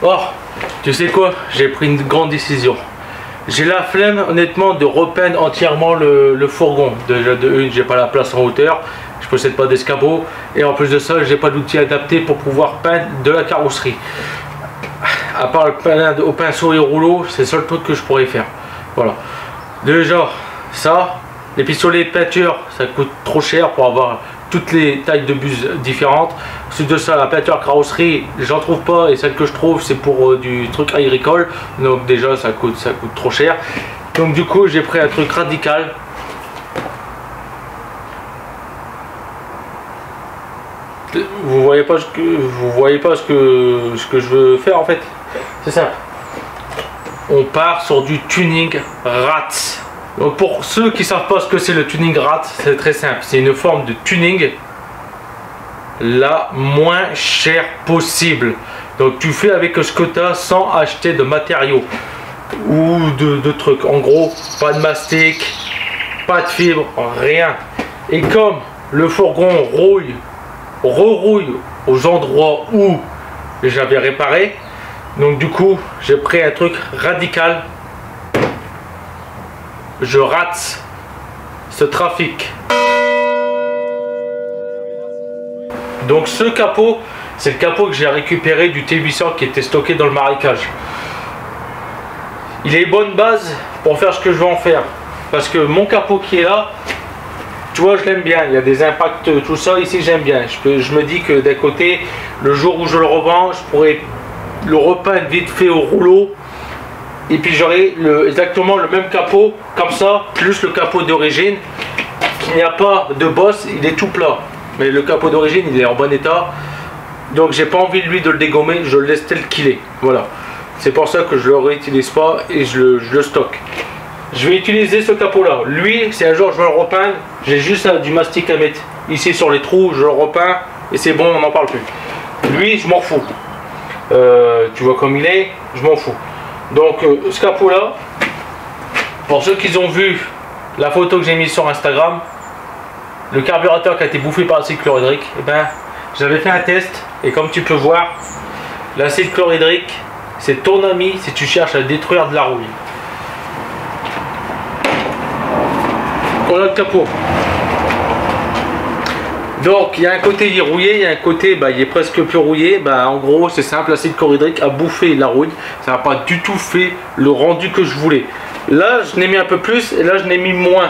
Oh, tu sais quoi? J'ai pris une grande décision. J'ai la flemme honnêtement de repeindre entièrement le fourgon. Déjà de une, j'ai pas la place en hauteur, je possède pas d'escabeau et en plus de ça, j'ai pas d'outil adapté pour pouvoir peindre de la carrosserie. À part le peindre au pinceau et au rouleau, c'est le seul truc que je pourrais faire. Voilà. Déjà, ça, les pistolets de peinture, ça coûte trop cher pour avoir toutes les tailles de bus différentes. Ensuite de ça, la peinture carrosserie, j'en trouve pas et celle que je trouve, c'est pour du truc agricole. Donc déjà, ça coûte trop cher. Donc du coup, j'ai pris un truc radical. Vous voyez pas ce que je veux faire en fait. C'est ça. On part sur du tuning RATS. Donc pour ceux qui ne savent pas ce que c'est le tuning RATS, c'est très simple. C'est une forme de tuning la moins chère possible. Donc tu fais avec ce que tu as sans acheter de matériaux ou de trucs. En gros, pas de mastic, pas de fibre, rien. Et comme le fourgon rerouille aux endroits où j'avais réparé, donc du coup j'ai pris un truc radical. Je rate ce trafic. Donc ce capot, c'est le capot que j'ai récupéré du T800 qui était stocké dans le marécage. Il est bonne base pour faire ce que je veux en faire. Parce que mon capot qui est là, tu vois, je l'aime bien. Il y a des impacts, tout ça. Ici, j'aime bien. Je me dis que d'un côté, le jour où je le revends, je pourrais le repeindre vite fait au rouleau. Et puis j'aurai exactement le même capot, comme ça, plus le capot d'origine. Il n'y a pas de bosse, il est tout plat. Mais le capot d'origine, il est en bon état. Donc j'ai pas envie lui de le dégommer, je le laisse tel qu'il est. Voilà. C'est pour ça que je le réutilise pas et je le stocke. Je vais utiliser ce capot là. Lui, si un jour je veux le repeindre, j'ai juste du mastic à mettre ici sur les trous, je le repeins et c'est bon, on n'en parle plus. Lui, je m'en fous. Tu vois comme il est, je m'en fous. Donc ce capot là, pour ceux qui ont vu la photo que j'ai mise sur Instagram, le carburateur qui a été bouffé par l'acide chlorhydrique, eh ben, j'avais fait un test et comme tu peux voir, l'acide chlorhydrique c'est ton ami si tu cherches à détruire de la rouille. Voilà le capot. Donc il y a un côté il est rouillé, il y a un côté il est presque plus rouillé. En gros c'est simple, l'acide chlorhydrique a bouffé la rouille. Ça n'a pas du tout fait le rendu que je voulais. Là je n'ai mis un peu plus et là je n'ai mis moins.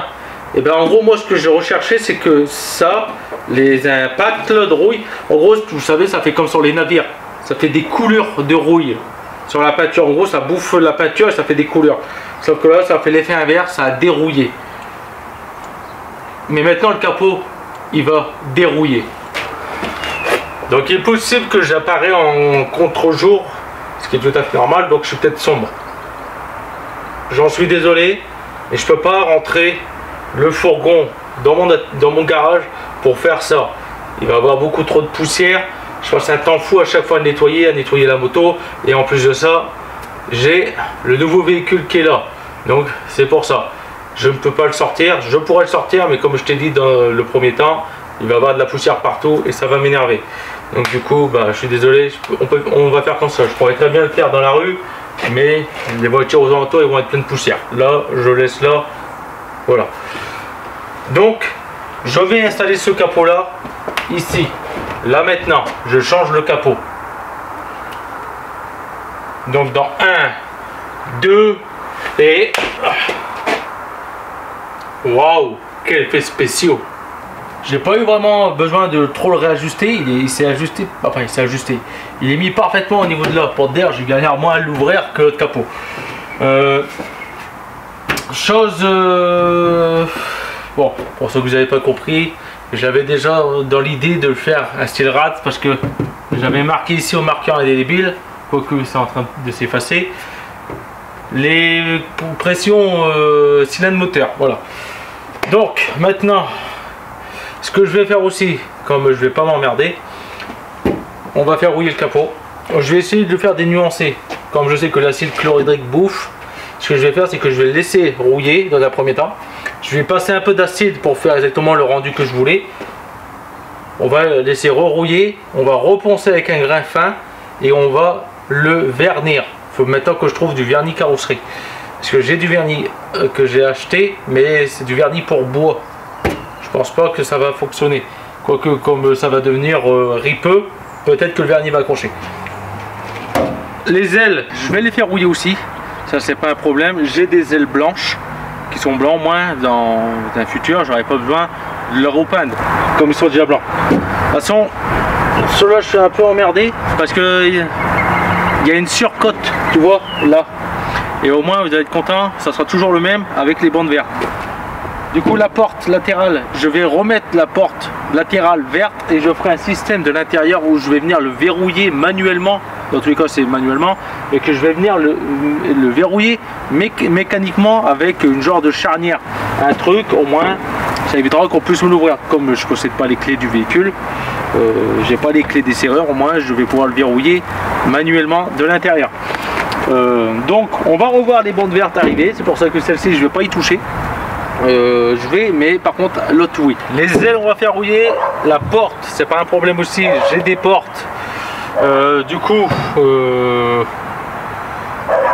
Et en gros moi ce que j'ai recherché c'est que ça, les impacts là, de rouille, en gros vous savez ça fait comme sur les navires. Ça fait des coulures de rouille sur la peinture. En gros ça bouffe la peinture et ça fait des couleurs. Sauf que là ça fait l'effet inverse, ça a dérouillé. Mais maintenant le capot il va dérouiller. Donc il est possible que j'apparais en contre-jour, ce qui est tout à fait normal, donc je suis peut-être sombre. J'en suis désolé, et je peux pas rentrer le fourgon dans mon garage pour faire ça. Il va y avoir beaucoup trop de poussière, je passe un temps fou à chaque fois à nettoyer la moto, et en plus de ça, j'ai le nouveau véhicule qui est là. Donc c'est pour ça. Je ne peux pas le sortir, je pourrais le sortir, mais comme je t'ai dit dans le premier temps, il va y avoir de la poussière partout et ça va m'énerver. Donc du coup, je suis désolé, on va faire comme ça. Je pourrais très bien le faire dans la rue, mais les voitures aux alentours ils vont être pleines de poussière. Là, je laisse là, voilà. Donc, je vais installer ce capot là, ici. Là maintenant, je change le capot. Donc dans 1, 2 et... Waouh, quel effet spéciaux! J'ai pas eu vraiment besoin de trop le réajuster, il s'est ajusté, enfin il s'est ajusté. Il est mis parfaitement au niveau de la porte d'air, j'ai galère moins à l'ouvrir que l'autre capot. Bon, pour ceux que vous n'avez pas compris, j'avais déjà dans l'idée de le faire un style RATS parce que j'avais marqué ici au marqueur indélébile, quoique c'est en train de s'effacer, les pressions cylindre moteur, voilà. Donc maintenant, ce que je vais faire aussi, comme je vais pas m'emmerder, on va faire rouiller le capot. Je vais essayer de le faire dénuancer, comme je sais que l'acide chlorhydrique bouffe. Ce que je vais faire, c'est que je vais le laisser rouiller dans un premier temps. Je vais passer un peu d'acide pour faire exactement le rendu que je voulais. On va laisser rerouiller, on va reponcer avec un grain fin et on va le vernir. Il faut maintenant que je trouve du vernis carrosserie. Parce que j'ai du vernis que j'ai acheté, mais c'est du vernis pour bois. Je pense pas que ça va fonctionner. Quoique comme ça va devenir ripeux, peut-être que le vernis va accrocher. Les ailes, je vais les faire rouiller aussi. Ça c'est pas un problème. J'ai des ailes blanches qui sont blancs. Moi, dans un futur, j'aurais pas besoin de leur repeindre comme ils sont déjà blancs. De toute façon, ceux-là je suis un peu emmerdé parce que il y a une surcote, tu vois, là. Et au moins vous allez être content, ça sera toujours le même avec les bandes vertes. Du coup la porte latérale, je vais remettre la porte latérale verte et je ferai un système de l'intérieur où je vais venir le verrouiller manuellement. Dans tous les cas c'est manuellement, et que je vais venir le verrouiller mécaniquement avec une genre de charnière. Un truc au moins, ça évitera qu'on puisse l'ouvrir. Comme je ne possède pas les clés du véhicule, j'ai pas les clés des serrures, au moins je vais pouvoir le verrouiller manuellement de l'intérieur. Donc on va revoir les bandes vertes arriver, c'est pour ça que celle-ci je vais pas y toucher. Mais par contre l'autre oui. Les ailes on va faire rouiller, la porte c'est pas un problème aussi, j'ai des portes. Du coup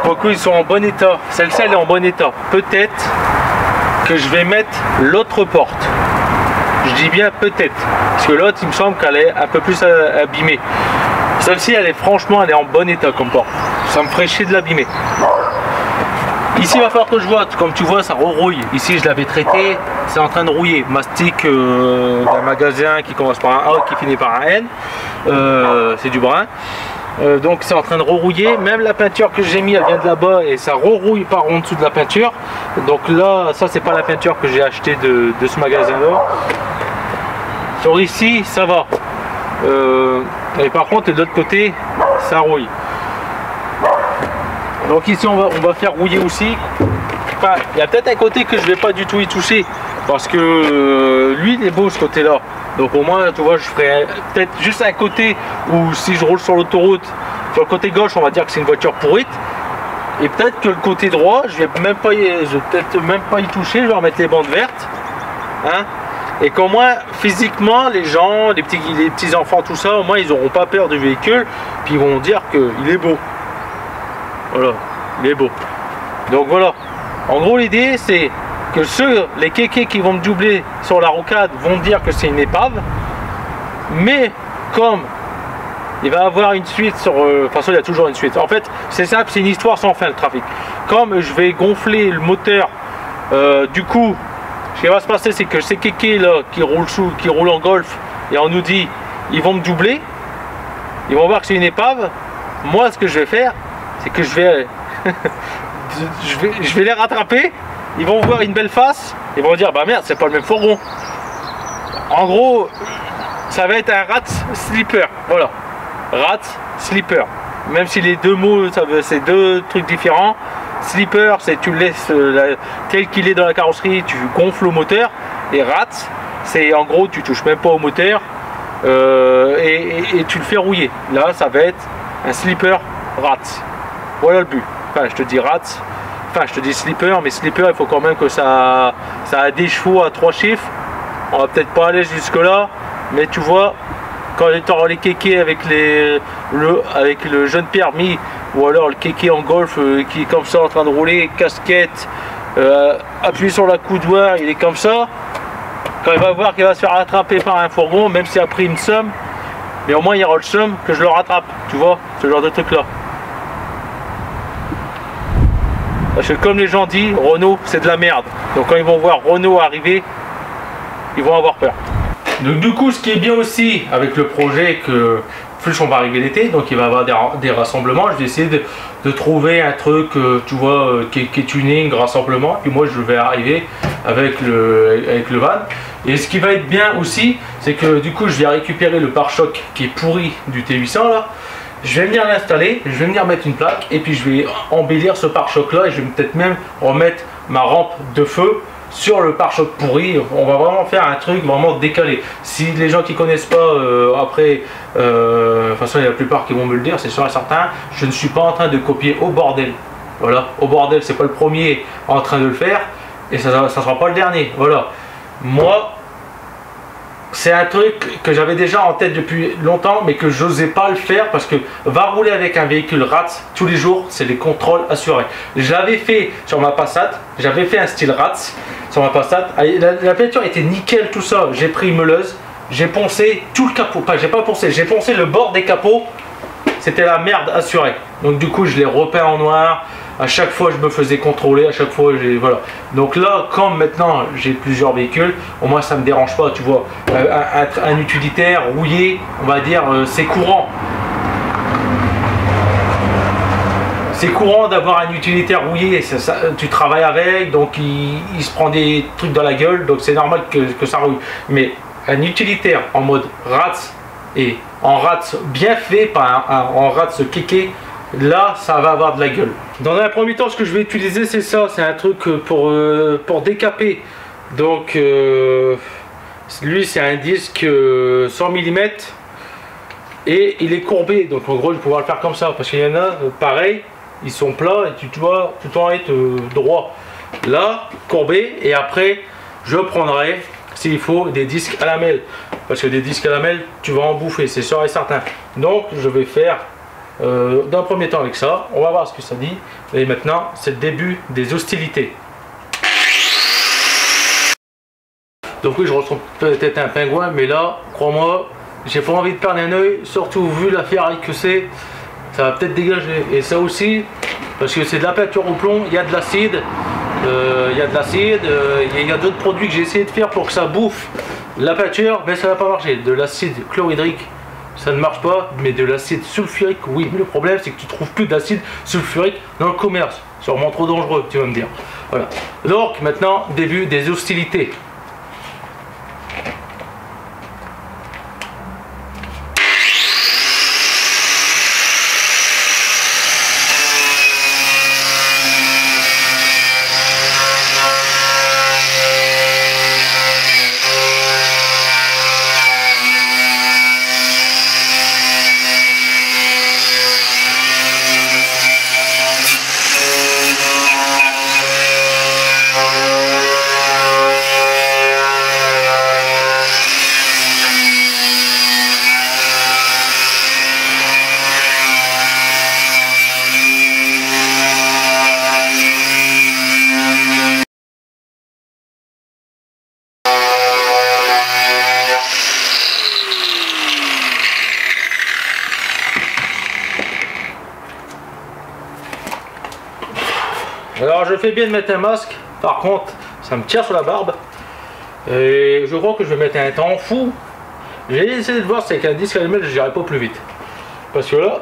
quoique ils sont en bon état, celle-ci elle est en bon état. Peut-être que je vais mettre l'autre porte. Je dis bien peut-être, parce que l'autre il me semble qu'elle est un peu plus abîmée. Celle-ci elle est franchement elle est en bon état comme porte. Ça me ferait chier de l'abîmer. Ici il va falloir que je vois, comme tu vois ça rerouille. Ici je l'avais traité, c'est en train de rouiller. Mastic d'un magasin qui commence par un A qui finit par un N. C'est du brun. Donc c'est en train de rerouiller. Même la peinture que j'ai mis elle vient de là-bas et ça rerouille par en dessous de la peinture. Donc là ça c'est pas la peinture que j'ai acheté de ce magasin là. Sur ici ça va. Et par contre de l'autre côté ça rouille. Donc ici on va faire rouiller aussi. Enfin, il y a peut-être un côté que je vais pas du tout y toucher parce que lui il est beau ce côté là. Donc au moins tu vois je ferai peut-être juste un côté où si je roule sur l'autoroute, sur le côté gauche on va dire que c'est une voiture pourrite. Et peut-être que le côté droit je vais peut-être même pas y toucher, je vais remettre les bandes vertes. Hein, et qu'au moins physiquement les gens, les petits enfants, tout ça, au moins ils n'auront pas peur du véhicule. Puis ils vont dire qu'il est beau. Voilà, il est beau. Donc voilà, en gros l'idée c'est que les kékés qui vont me doubler sur la rocade vont me dire que c'est une épave. Mais comme il va y avoir une suite sur... de toute façon il y a toujours une suite. En fait c'est simple, c'est une histoire sans fin le trafic. Comme je vais gonfler le moteur, du coup ce qui va se passer c'est que ces kékés là qui roulent en golf et en Audi, ils vont me doubler. Ils vont voir que c'est une épave. Moi ce que je vais faire c'est que je vais les rattraper, ils vont voir une belle face, ils vont dire bah merde c'est pas le même fourgon. En gros ça va être un rat slipper, voilà, rat slipper, même si les deux mots c'est deux trucs différents. Slipper c'est tu le laisses tel qu'il est dans la carrosserie, tu gonfles le moteur, et rat c'est en gros tu touches même pas au moteur et tu le fais rouiller. Là ça va être un slipper rat. Voilà le but. Enfin, je te dis rat, enfin je te dis slipper, mais slipper il faut quand même que ça a des chevaux à 3 chiffres. On va peut-être pas aller jusque là, mais tu vois, quand tu auras les kékés avec le jeune permis, ou alors le kéké en golf qui est comme ça en train de rouler, casquette, appuyé sur la coudoir, il est comme ça. Quand il va voir qu'il va se faire rattraper par un fourgon, même s'il a pris une somme, mais au moins il y aura le somme que je le rattrape, tu vois, ce genre de truc là. Parce que comme les gens disent, Renault c'est de la merde. Donc quand ils vont voir Renault arriver, ils vont avoir peur. Donc du coup ce qui est bien aussi avec le projet que plus on va arriver l'été, donc il va y avoir des rassemblements. Je vais essayer de trouver un truc, tu vois, qui est tuning, rassemblement. Et moi je vais arriver avec le van. Et ce qui va être bien aussi, c'est que du coup je vais récupérer le pare-choc qui est pourri du T800 là. Je vais venir l'installer, je vais venir mettre une plaque et puis je vais embellir ce pare-choc là et je vais peut-être même remettre ma rampe de feu sur le pare-choc pourri. On va vraiment faire un truc vraiment décalé. Si les gens qui connaissent pas après, de toute façon il y a la plupart qui vont me le dire, c'est sûr et certain, je ne suis pas en train de copier au bordel. Voilà, au bordel c'est pas le premier en train de le faire et ça sera pas le dernier. Voilà, moi c'est un truc que j'avais déjà en tête depuis longtemps, mais que j'osais pas le faire parce que va rouler avec un véhicule RATS tous les jours, c'est les contrôles assurés. Je l'avais fait sur ma Passat, j'avais fait un style RATS sur ma Passat. La peinture était nickel, tout ça. J'ai pris une meuleuse, j'ai poncé tout le capot. Enfin, j'ai pas poncé, j'ai poncé le bord des capots. C'était la merde assurée. Donc du coup, je l'ai repeint en noir. À chaque fois, je me faisais contrôler. À chaque fois, voilà. Donc là, comme maintenant j'ai plusieurs véhicules, au moins ça me dérange pas. Tu vois, un utilitaire rouillé, on va dire, c'est courant. C'est courant d'avoir un utilitaire rouillé. Tu travailles avec, donc il se prend des trucs dans la gueule. Donc c'est normal que ça rouille. Mais un utilitaire en mode RATS et en RATS bien fait, pas en RATS kéké, là ça va avoir de la gueule. Dans un premier temps, ce que je vais utiliser, c'est ça, c'est un truc pour décaper. Donc lui c'est un disque 100 mm et il est courbé, donc en gros je vais pouvoir le faire comme ça, parce qu'il y en a pareil, ils sont plats et tu dois être droit. Là courbé, et après je prendrai s'il faut des disques à lamelles, parce que des disques à lamelles tu vas en bouffer, c'est sûr et certain. Donc je vais faire d'un premier temps avec ça, on va voir ce que ça dit. Et maintenant c'est le début des hostilités. Donc oui, je ressemble peut-être à un pingouin, mais là crois-moi, j'ai pas envie de perdre un œil, surtout vu la ferraille que c'est, ça va peut-être dégager. Et ça aussi, parce que c'est de la peinture au plomb, il y a de l'acide. Il y a de l'acide, il y a d'autres produits que j'ai essayé de faire pour que ça bouffe la peinture, mais ça va pas marcher. De l'acide chlorhydrique, ça ne marche pas, mais de l'acide sulfurique, oui. Mais le problème, c'est que tu trouves plus d'acide sulfurique dans le commerce. C'est vraiment trop dangereux, tu vas me dire. Voilà. Donc maintenant, début des hostilités. Alors je fais bien de mettre un masque, par contre ça me tire sur la barbe. Et je crois que je vais mettre un temps fou. J'ai essayé de voir si avec un disque à lamelles je n'irai pas plus vite. Parce que là,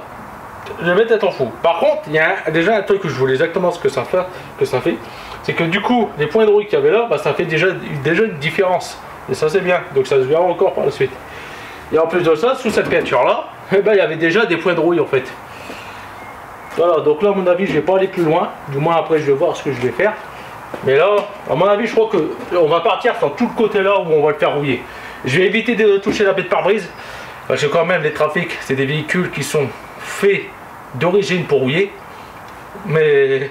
je vais mettre un temps fou. Par contre, il y a déjà un truc que je voulais exactement ce que ça fait. C'est que du coup, les points de rouille qu'il y avait là, bah, ça fait déjà une différence. Et ça c'est bien, donc ça se verra encore par la suite. Et en plus de ça, sous cette peinture là, eh ben, il y avait déjà des points de rouille en fait. Voilà, donc là à mon avis je vais pas aller plus loin, du moins après je vais voir ce que je vais faire. Mais là, à mon avis je crois que on va partir sur tout le côté là où on va le faire rouiller. Je vais éviter de toucher la baie de pare-brise, parce que quand même les trafics c'est des véhicules qui sont faits d'origine pour rouiller. Mais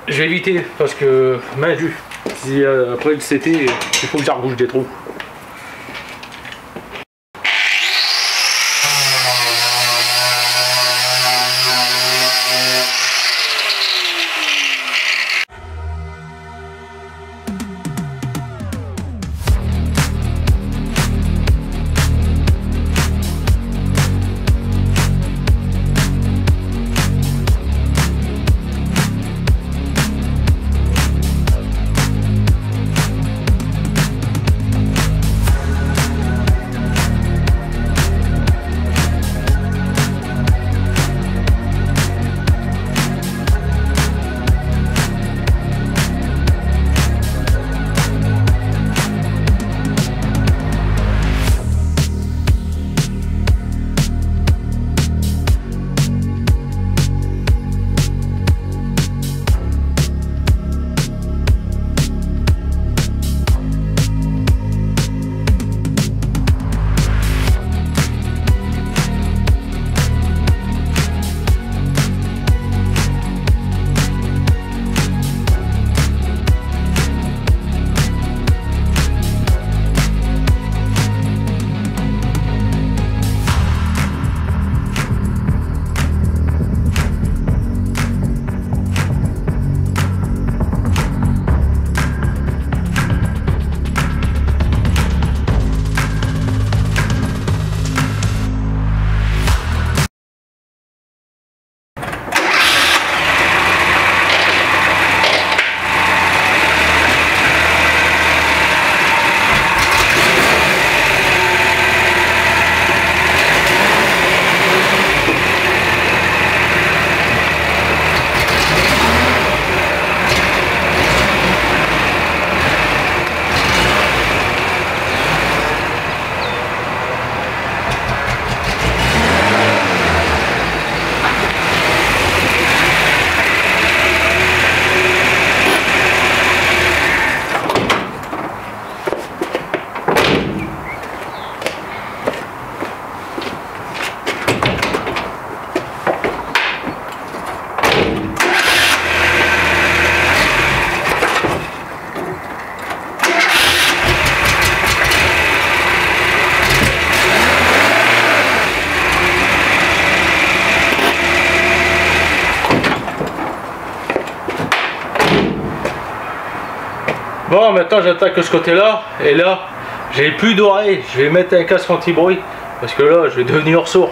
je vais éviter parce que main vue, si après le CT, il faut que j'argouche des trous. Bon, maintenant j'attaque ce côté-là. Et là, j'ai plus d'oreilles. Je vais mettre un casque anti-bruit. Parce que là, je vais devenir sourd.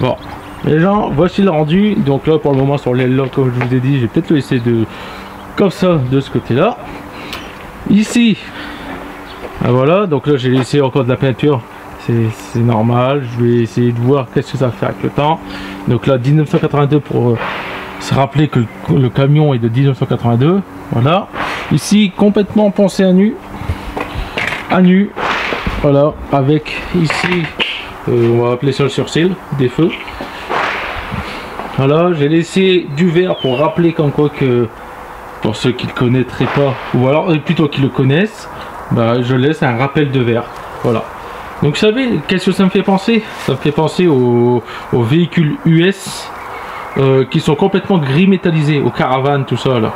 Bon, les gens, voici le rendu. Donc là, pour le moment, sur l'aile là, comme je vous ai dit, je vais peut-être le laisser de comme ça de ce côté-là. Ici, ben voilà. Donc là, j'ai laissé encore de la peinture. C'est normal. Je vais essayer de voir qu'est-ce que ça fait avec le temps. Donc là, 1982 pour se rappeler que le camion est de 1982. Voilà. Ici, complètement poncé à nu. À nu. Voilà. Avec ici. On va appeler ça le sursil, des feux. Voilà, j'ai laissé du vert pour rappeler comme quoi que, pour ceux qui ne le connaîtraient pas, ou alors plutôt qui le connaissent, bah, je laisse un rappel de vert. Voilà. Donc vous savez, qu'est-ce que ça me fait penser? Ça me fait penser aux véhicules US qui sont complètement gris métallisés, aux caravanes, tout ça là.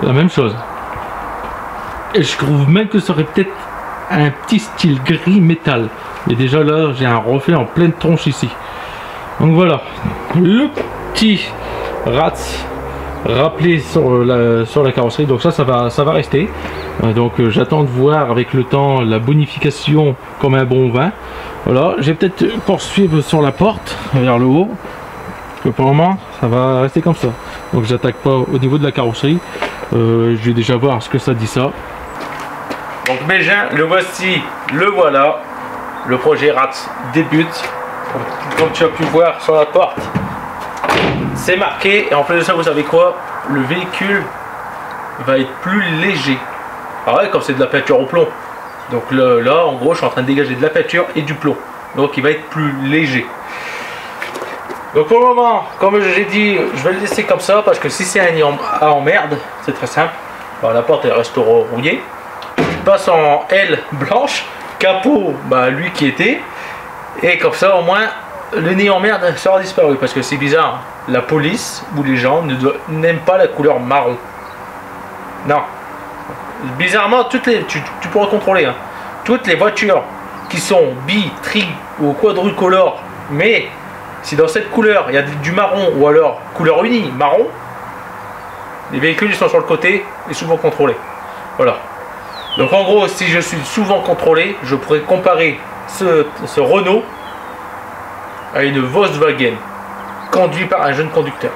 La même chose. Et je trouve même que ça aurait peut-être un petit style gris métal. Et déjà là, j'ai un reflet en pleine tronche ici. Donc voilà, le petit rat rappelé sur la carrosserie. Donc ça va rester. Donc j'attends de voir avec le temps la bonification comme un bon vin. Voilà, je vais peut-être poursuivre sur la porte vers le haut. Parce que pour le moment, ça va rester comme ça. Donc j'attaque pas au niveau de la carrosserie. Je vais déjà voir ce que ça dit ça. Donc mes gens, le voici, le voilà. Le projet RATS débute. Comme tu as pu voir sur la porte, c'est marqué. Et en plus de ça, vous savez quoi? Le véhicule va être plus léger. Ah ouais, comme c'est de la peinture au plomb. Donc là, en gros, je suis en train de dégager de la peinture et du plomb. Donc il va être plus léger. Donc pour le moment, comme j'ai dit, je vais le laisser comme ça parce que si c'est un nid à emmerde, c'est très simple. Alors, la porte elle reste rouillée. Je passe en L blanche, capot, bah lui qui était, et comme ça au moins le nid en merde sera disparu parce que c'est bizarre. La police ou les gens n'aiment pas la couleur marron. Non. Bizarrement, tu pourras contrôler. Hein. Toutes les voitures qui sont bi, tri ou quadricolores, mais si dans cette couleur il y a du marron ou alors couleur unie marron, les véhicules ils sont sur le côté et souvent contrôlés. Voilà. Donc en gros, si je suis souvent contrôlé, je pourrais comparer ce Renault à une Volkswagen conduit par un jeune conducteur.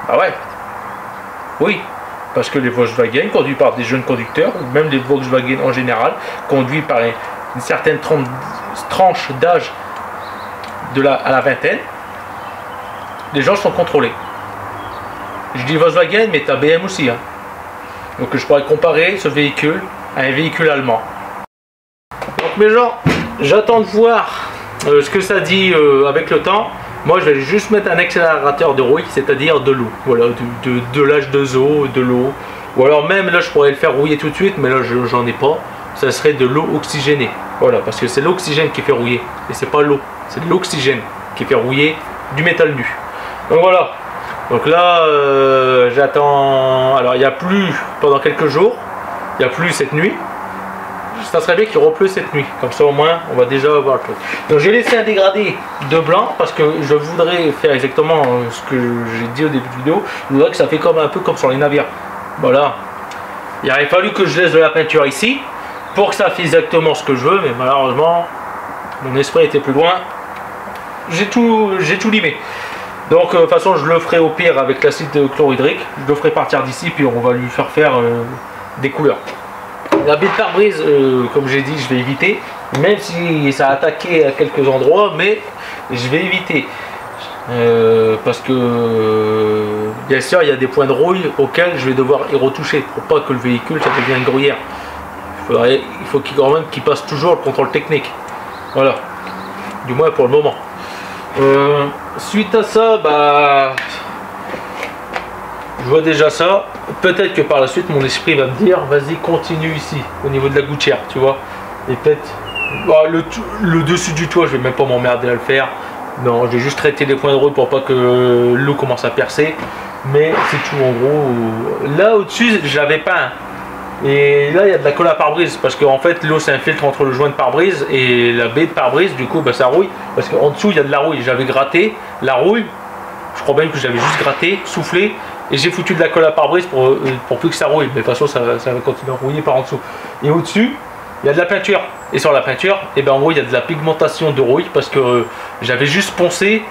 Ah ouais. Oui. Parce que les Volkswagen conduits par des jeunes conducteurs, ou même les Volkswagen en général, conduits par une certaine tranche d'âge à la vingtaine, les gens sont contrôlés. Je dis Volkswagen, mais tu as BM aussi. Hein. Donc je pourrais comparer ce véhicule à un véhicule allemand. Donc mes gens, j'attends de voir ce que ça dit avec le temps. Moi je vais juste mettre un accélérateur de rouille, c'est-à-dire de l'eau. Voilà, de l'H2O, de l'eau. Ou alors même là je pourrais le faire rouiller tout de suite, mais là j'en ai pas. Ça serait de l'eau oxygénée. Voilà, parce que c'est l'oxygène qui fait rouiller. Et c'est pas l'eau, c'est de l'oxygène qui fait rouiller du métal nu. Donc voilà. Donc là j'attends. Alors il n'y a plus pendant quelques jours. Il n'y a plus cette nuit. Ça serait bien qu'il repleut cette nuit, comme ça au moins on va déjà avoir le truc. Donc j'ai laissé un dégradé de blanc parce que je voudrais faire exactement ce que j'ai dit au début de vidéo. Je voudrais que ça fait un peu comme sur les navires. Voilà. Il aurait fallu que je laisse de la peinture ici pour que ça fasse exactement ce que je veux, mais malheureusement mon esprit était plus loin. J'ai tout limé. Donc de toute façon je le ferai au pire avec l'acide chlorhydrique. Je le ferai partir d'ici puis on va lui faire des couleurs. La baie de pare-brise, comme j'ai dit, je vais éviter, même si ça a attaqué à quelques endroits, mais je vais éviter. Parce que, bien sûr, il y a des points de rouille auxquels je vais devoir y retoucher, pour pas que le véhicule, ça devienne une gruyère. Il faut quand même qu'il passe toujours le contrôle technique. Voilà. Du moins pour le moment. Suite à ça, bah... je vois déjà ça. Peut-être que par la suite mon esprit va me dire vas-y continue ici au niveau de la gouttière, tu vois. Et peut-être le dessus du toit je vais même pas m'emmerder à le faire. Non, je vais juste traiter les points de rouille pour pas que l'eau commence à percer. Mais c'est tout en gros. Là au-dessus j'avais peint. Et là il y a de la colle à pare-brise parce qu'en fait l'eau s'infiltre entre le joint de pare-brise et la baie de pare-brise, du coup bah, ça rouille. Parce qu'en dessous il y a de la rouille. J'avais gratté la rouille. Je crois même que j'avais juste gratté, soufflé. Et j'ai foutu de la colle à pare-brise pour plus que ça rouille. Mais de toute façon, ça va continuer à rouiller par en dessous. Et au-dessus, il y a de la peinture. Et sur la peinture, et ben en gros, il y a de la pigmentation de rouille. Parce que j'avais juste poncé,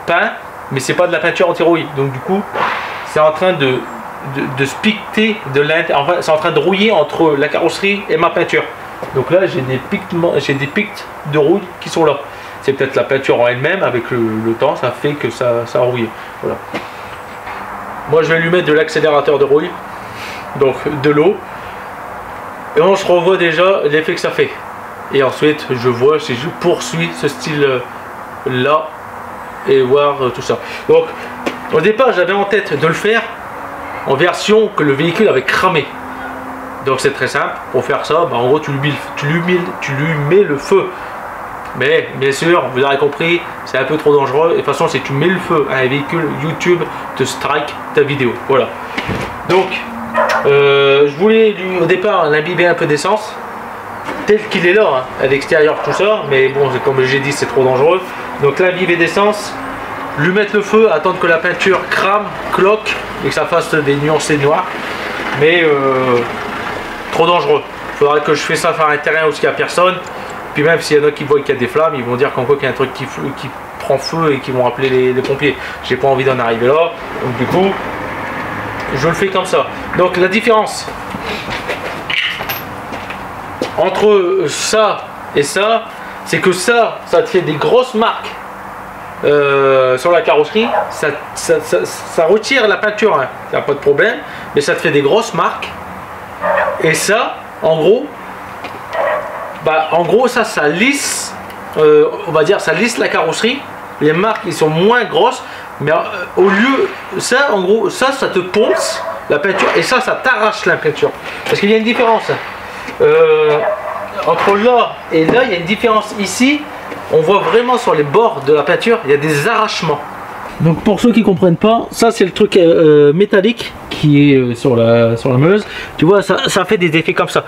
peint, mais c'est pas de la peinture anti-rouille. Donc du coup, c'est en train de se piqueter de l'intérieur. Enfin, c'est en train de rouiller entre la carrosserie et ma peinture. Donc là, j'ai des pics de rouille qui sont là. C'est peut-être la peinture en elle-même, avec le temps, ça fait que ça a rouillé. Voilà. Moi je vais lui mettre de l'accélérateur de rouille, donc de l'eau, et on se revoit déjà l'effet que ça fait. Et ensuite je vois si je poursuis ce style là et voir tout ça. Donc au départ j'avais en tête de le faire en version que le véhicule avait cramé. Donc c'est très simple, pour faire ça, bah, en gros tu lui mets le feu. Mais bien sûr, vous aurez compris, c'est un peu trop dangereux. Et de toute façon, si tu mets le feu à un véhicule, YouTube te strike ta vidéo. Voilà. Donc, je voulais au départ l'imbiber un peu d'essence. tel qu'il est là, hein, à l'extérieur tout ça, mais bon, comme j'ai dit, c'est trop dangereux. Donc là, vive d'essence, lui mettre le feu, attendre que la peinture crame, cloque et que ça fasse des nuancés noirs, mais trop dangereux. Il faudrait que je fasse ça sur un terrain où il n'y a personne, puis même s'il y en a qui voient qu'il y a des flammes, ils vont dire qu'en quoi qu'il y a un truc qui prend feu et qui vont appeler les pompiers. J'ai pas envie d'en arriver là, donc du coup, je le fais comme ça. Donc la différence entre ça et ça, c'est que ça te fait des grosses marques sur la carrosserie, ça retire la peinture, hein. Ça n'a pas de problème, mais ça te fait des grosses marques. Et ça, en gros, ça lisse, on va dire, ça lisse la carrosserie. Les marques, ils sont moins grosses, mais au lieu, ça, en gros, ça te ponce la peinture, et ça t'arrache la peinture. Parce qu'il y a une différence. Entre là et là, il y a une différence ici. On voit vraiment sur les bords de la peinture, il y a des arrachements. Donc pour ceux qui comprennent pas, ça c'est le truc métallique qui est sur la meuleuse. Tu vois, ça fait des effets comme ça.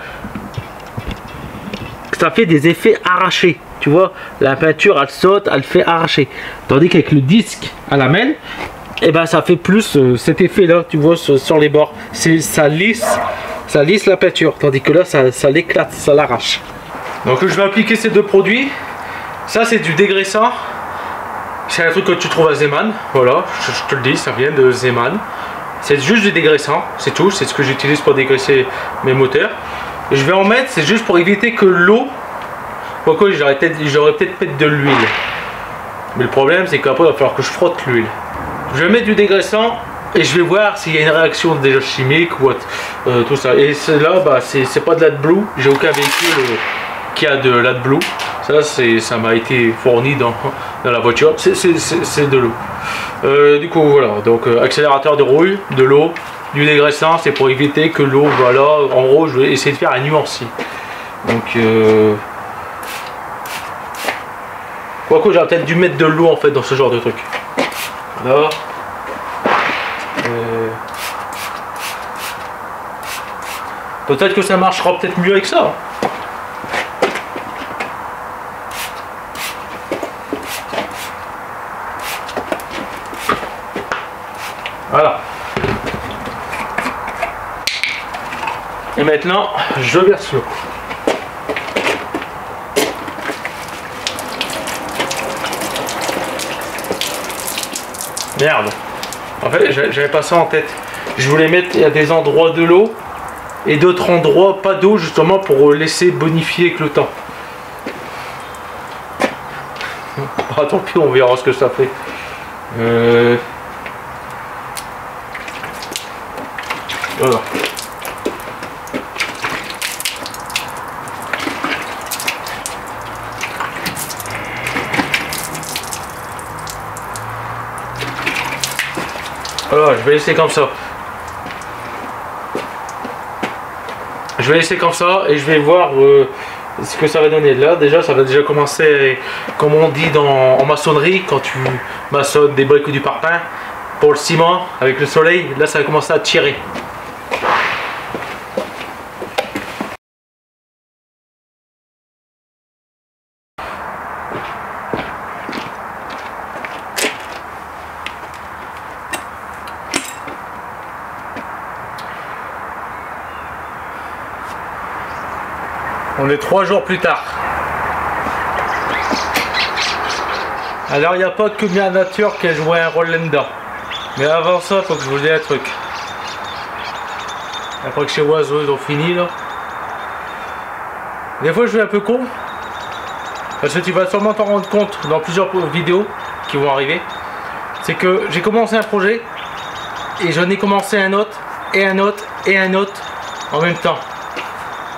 Ça fait des effets arrachés. Tu vois, la peinture elle saute, elle fait arracher. Tandis qu'avec le disque à lamelle, et ben ça fait plus cet effet là, tu vois, sur les bords. Ça lisse la peinture. Tandis que là, ça l'éclate, ça l'arrache. Donc je vais appliquer ces deux produits. Ça c'est du dégraissant. C'est un truc que tu trouves à Zeman. Voilà, je te le dis, ça vient de Zeman. C'est juste du dégraissant, c'est tout. C'est ce que j'utilise pour dégraisser mes moteurs. Et je vais en mettre, c'est juste pour éviter que l'eau... Pourquoi j'aurais peut-être mettre de l'huile. Mais le problème c'est qu'après il va falloir que je frotte l'huile. Je vais mettre du dégraissant et je vais voir s'il y a une réaction déjà chimique ou tout ça. Et là, c'est pas de l'AdBlue. J'ai aucun véhicule qui a de l'AdBlue. Ça m'a été fourni dans la voiture. C'est de l'eau. Du coup, voilà. Donc, accélérateur de rouille, de l'eau, du dégraissant. C'est pour éviter que l'eau, voilà. En gros, je vais essayer de faire un nuancier. Donc, quoique j'aurais peut-être dû mettre de l'eau en fait dans ce genre de truc. Là. Peut-être que ça marchera peut-être mieux avec ça. Voilà. Et maintenant, je verse l'eau. Merde. En fait, j'avais pas ça en tête. Je voulais mettre à des endroits de l'eau et d'autres endroits pas d'eau, justement pour laisser bonifier avec le temps. Ah, tant pis, on verra ce que ça fait. Voilà. Voilà, je vais laisser comme ça. Je vais laisser comme ça et je vais voir ce que ça va donner. Là déjà ça va déjà commencer, comme on dit en maçonnerie, quand tu maçonnes des briques ou du parpaing, pour le ciment avec le soleil, là ça va commencer à tirer. On est 3 jours plus tard. Alors il n'y a pas que bien nature qui a joué un rôle là-dedans. Mais avant ça, faut que je vous dise un truc. Après que chez Oiseau ils ont fini là. Des fois je suis un peu con. Parce que tu vas sûrement t'en rendre compte dans plusieurs vidéos qui vont arriver. C'est que j'ai commencé un projet et j'en ai commencé un autre et un autre et un autre en même temps.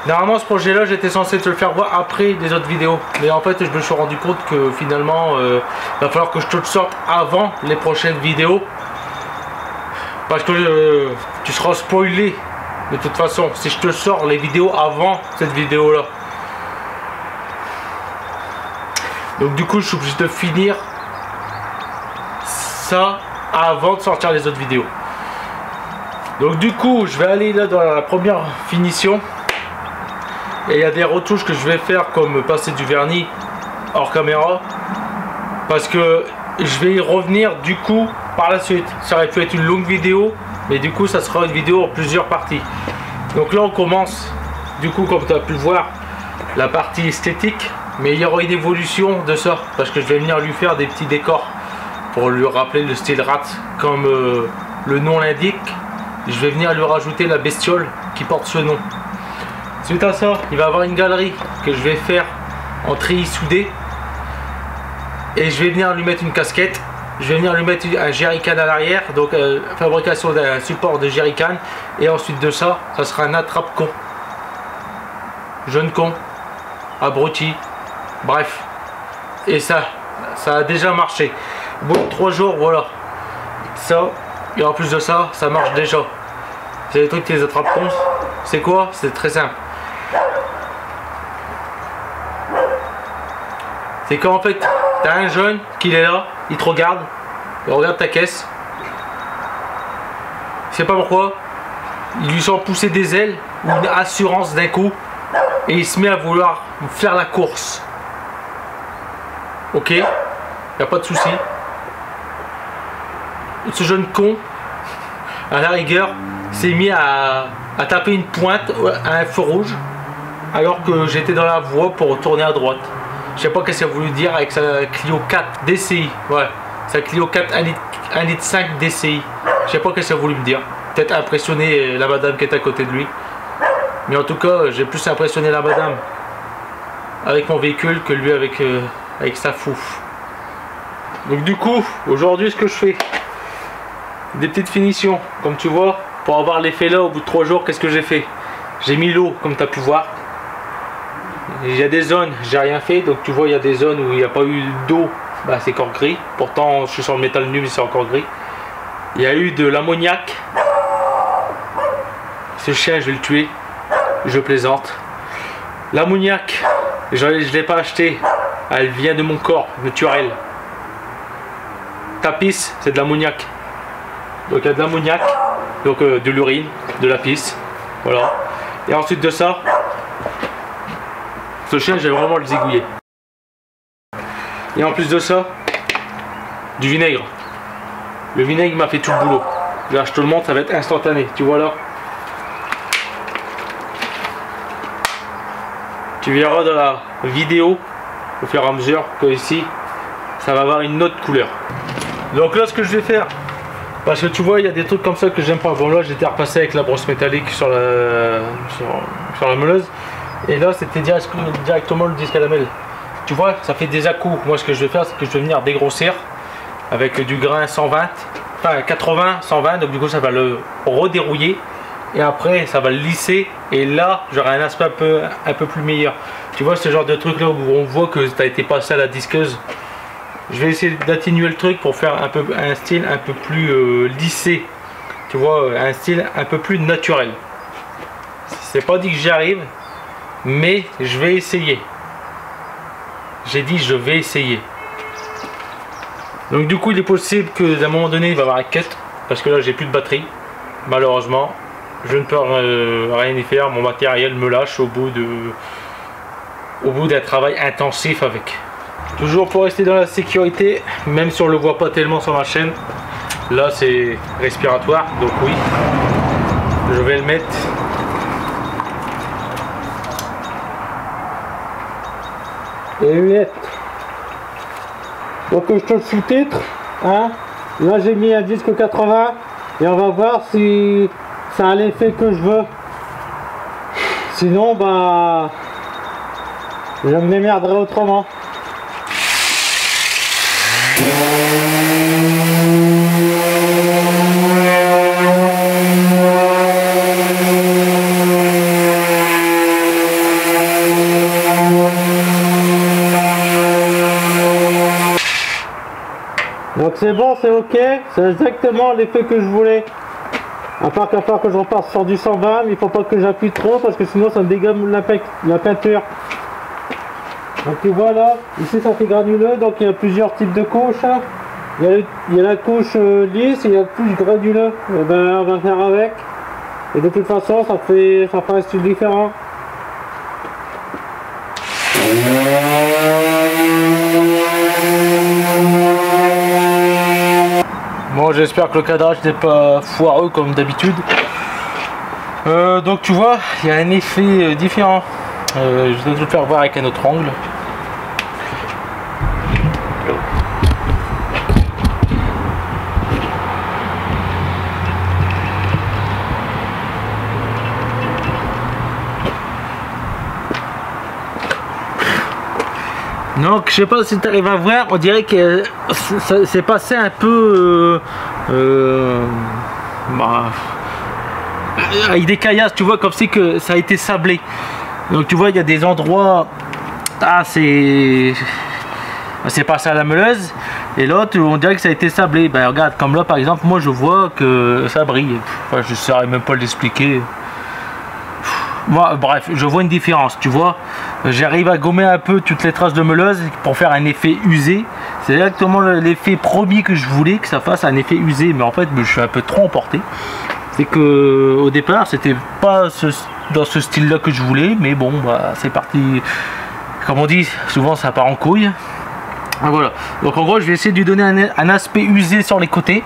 Normalement ce projet là j'étais censé te le faire voir après des autres vidéos. Mais en fait je me suis rendu compte que finalement il va falloir que je te le sorte avant les prochaines vidéos. Parce que tu seras spoilé de toute façon si je te sors les vidéos avant cette vidéo là. Donc du coup je suis obligé de finir ça avant de sortir les autres vidéos. Donc du coup je vais aller là dans la première finition. Et il y a des retouches que je vais faire comme passer du vernis hors caméra. Parce que je vais y revenir du coup par la suite. Ça aurait pu être une longue vidéo, mais du coup ça sera une vidéo en plusieurs parties. Donc là on commence, du coup comme tu as pu le voir, la partie esthétique. Mais il y aura une évolution de ça. Parce que je vais venir lui faire des petits décors. Pour lui rappeler le style rat comme le nom l'indique. Je vais venir lui rajouter la bestiole qui porte ce nom. Suite à ça, il va avoir une galerie que je vais faire en treillis soudé. Et je vais venir lui mettre une casquette. Je vais venir lui mettre un jerrycan à l'arrière. Donc fabrication d'un support de jerrycan. Et ensuite de ça, ça sera un attrape-con. Jeune con. Abruti. Bref. Et ça a déjà marché. Au bout de 3 jours, voilà. Ça, et en plus de ça, ça marche déjà. C'est des trucs qui les attrape-con. C'est quoi? C'est très simple. C'est quand en fait, t'as un jeune qui est là, il te regarde, il regarde ta caisse. Je sais pas pourquoi, il lui sent pousser des ailes ou une assurance d'un coup et il se met à vouloir faire la course. Ok, y a pas de souci. Ce jeune con, à la rigueur, s'est mis à taper une pointe à un feu rouge alors que j'étais dans la voie pour tourner à droite. Je sais pas qu'est-ce que ça voulait dire avec sa Clio 4 DCI. Ouais, sa Clio 4 1,5 litre DCI. Je sais pas qu'est-ce que ça voulait me dire. Peut-être impressionner la madame qui est à côté de lui. Mais en tout cas, j'ai plus impressionné la madame avec mon véhicule que lui avec sa fouf. Donc du coup, aujourd'hui ce que je fais, des petites finitions. Comme tu vois, pour avoir l'effet là au bout de 3 jours, qu'est-ce que j'ai fait? J'ai mis l'eau comme tu as pu voir. Il y a des zones, j'ai rien fait, donc tu vois il y a des zones où il n'y a pas eu d'eau, bah, c'est encore gris. Pourtant je suis sur le métal nu mais c'est encore gris. Il y a eu de l'ammoniac. Ce chien je vais le tuer, je plaisante. L'ammoniac, je ne l'ai pas acheté, elle vient de mon corps naturel. Ta pisse c'est de l'ammoniac. Donc il y a de l'ammoniac, donc de l'urine, de la pisse, voilà. Et ensuite de ça, ce chien, j'ai vraiment le zigouiller. Et en plus de ça, du vinaigre. Le vinaigre m'a fait tout le boulot. Là, je te le montre, ça va être instantané. Tu vois là. Tu verras dans la vidéo, au fur et à mesure, que ici, ça va avoir une autre couleur. Donc là, ce que je vais faire, parce que tu vois, il y a des trucs comme ça que j'aime pas. Bon, là, j'étais repassé avec la brosse métallique sur la meuleuse. Et là c'était directement le disque à lamelle. Tu vois, ça fait des à-coups. Moi ce que je vais faire, c'est que je vais venir dégrossir avec du grain 120, enfin 80, 120, donc du coup ça va le redérouiller et après ça va le lisser et là j'aurai un aspect un peu plus meilleur. Tu vois ce genre de truc là où on voit que tu as été passé à la disqueuse. Je vais essayer d'atténuer le truc pour faire un style un peu plus lissé. Tu vois, un style un peu plus naturel. C'est pas dit que j'y arrive. Mais je vais essayer. J'ai dit je vais essayer. Donc du coup il est possible que d'un moment donné il va y avoir un cut. Parce que là j'ai plus de batterie. Malheureusement. Je ne peux rien y faire. Mon matériel me lâche au bout d'un travail intensif avec. Toujours pour rester dans la sécurité. Même si on le voit pas tellement sur ma chaîne. Là c'est respiratoire. Donc oui. Je vais le mettre. Et lunettes. Donc je te le sous-titre, hein. Là j'ai mis un disque 80 et on va voir si ça a l'effet que je veux. Sinon bah je me démerderai autrement. Donc c'est bon, c'est ok, c'est exactement l'effet que je voulais. À part qu'à part que je repasse sur du 120, mais il faut pas que j'appuie trop parce que sinon ça me dégomme la peinture. Donc tu vois là, ici ça fait granuleux, donc il y a plusieurs types de couches. Il y a la couche lisse et il y a la couche granuleux. Et ben on va faire avec. Et de toute façon ça fait un style différent. Bon, j'espère que le cadrage n'est pas foireux comme d'habitude. Donc tu vois, il y a un effet différent. Je vais te le faire voir avec un autre angle. Donc je sais pas si tu arrives à voir, on dirait que c'est passé un peu avec des caillasses, tu vois, comme si que ça a été sablé. Donc tu vois, il y a des endroits, c'est passé à la meuleuse, et l'autre on dirait que ça a été sablé. Ben regarde, comme là par exemple, moi je vois que ça brille. Enfin, je ne saurais même pas l'expliquer. Moi, bref, je vois une différence, tu vois. J'arrive à gommer un peu toutes les traces de meuleuse pour faire un effet usé. C'est exactement l'effet premier que je voulais, que ça fasse un effet usé. Mais en fait, je suis un peu trop emporté. C'est que au départ, c'était pas dans ce style-là que je voulais. Mais bon, bah, c'est parti. Comme on dit, souvent ça part en couille. Voilà, donc en gros je vais essayer de lui donner un aspect usé sur les côtés.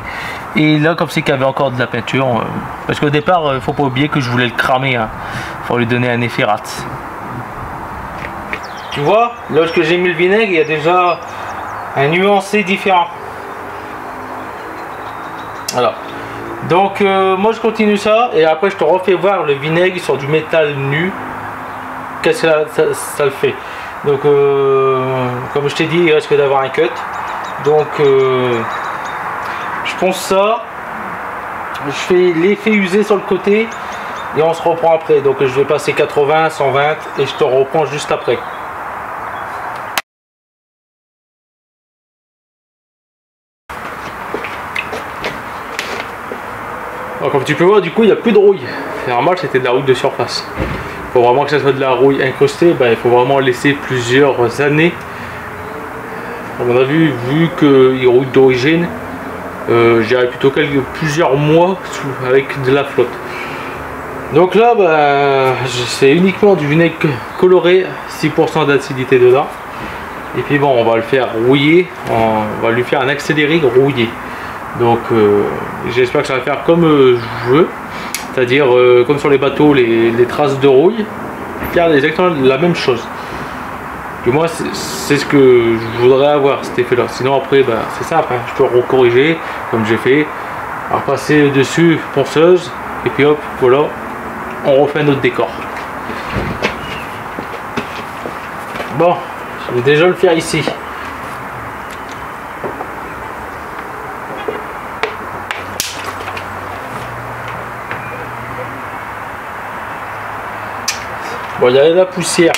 Et là, comme c'est qu'il y avait encore de la peinture, parce qu'au départ, faut pas oublier que je voulais le cramer, hein, pour lui donner un effet rat. Tu vois, lorsque j'ai mis le vinaigre, il y a déjà un nuancé différent. Voilà. Donc moi je continue ça, et après je te refais voir le vinaigre sur du métal nu. Qu'est-ce que ça le fait. Donc comme je t'ai dit, il risque d'avoir un cut. Donc je ponce ça, je fais l'effet usé sur le côté et on se reprend après. Donc je vais passer 80, 120 et je te reprends juste après. Alors, comme tu peux voir, du coup il n'y a plus de rouille. C'est normal, c'était de la rouille de surface. Faut vraiment que ça soit de la rouille incrustée, ben, il faut vraiment laisser plusieurs années. À mon avis, vu qu'il rouille d'origine, j'irai plutôt plusieurs mois avec de la flotte. Donc là, ben, c'est uniquement du vinaigre coloré, 6% d'acidité dedans. Et puis bon, on va le faire rouiller, on va lui faire un accéléré rouillé. Donc j'espère que ça va faire comme je veux. C'est-à-dire, comme sur les bateaux, les traces de rouille, faire exactement la même chose. Et moi, c'est ce que je voudrais avoir, cet effet-là. Sinon, après, ben, c'est simple, hein. Je peux recorriger, comme j'ai fait. Alors, passer dessus, ponceuse, et puis hop, voilà, on refait notre décor. Bon, je vais déjà le faire ici. Bon, il y a de la poussière.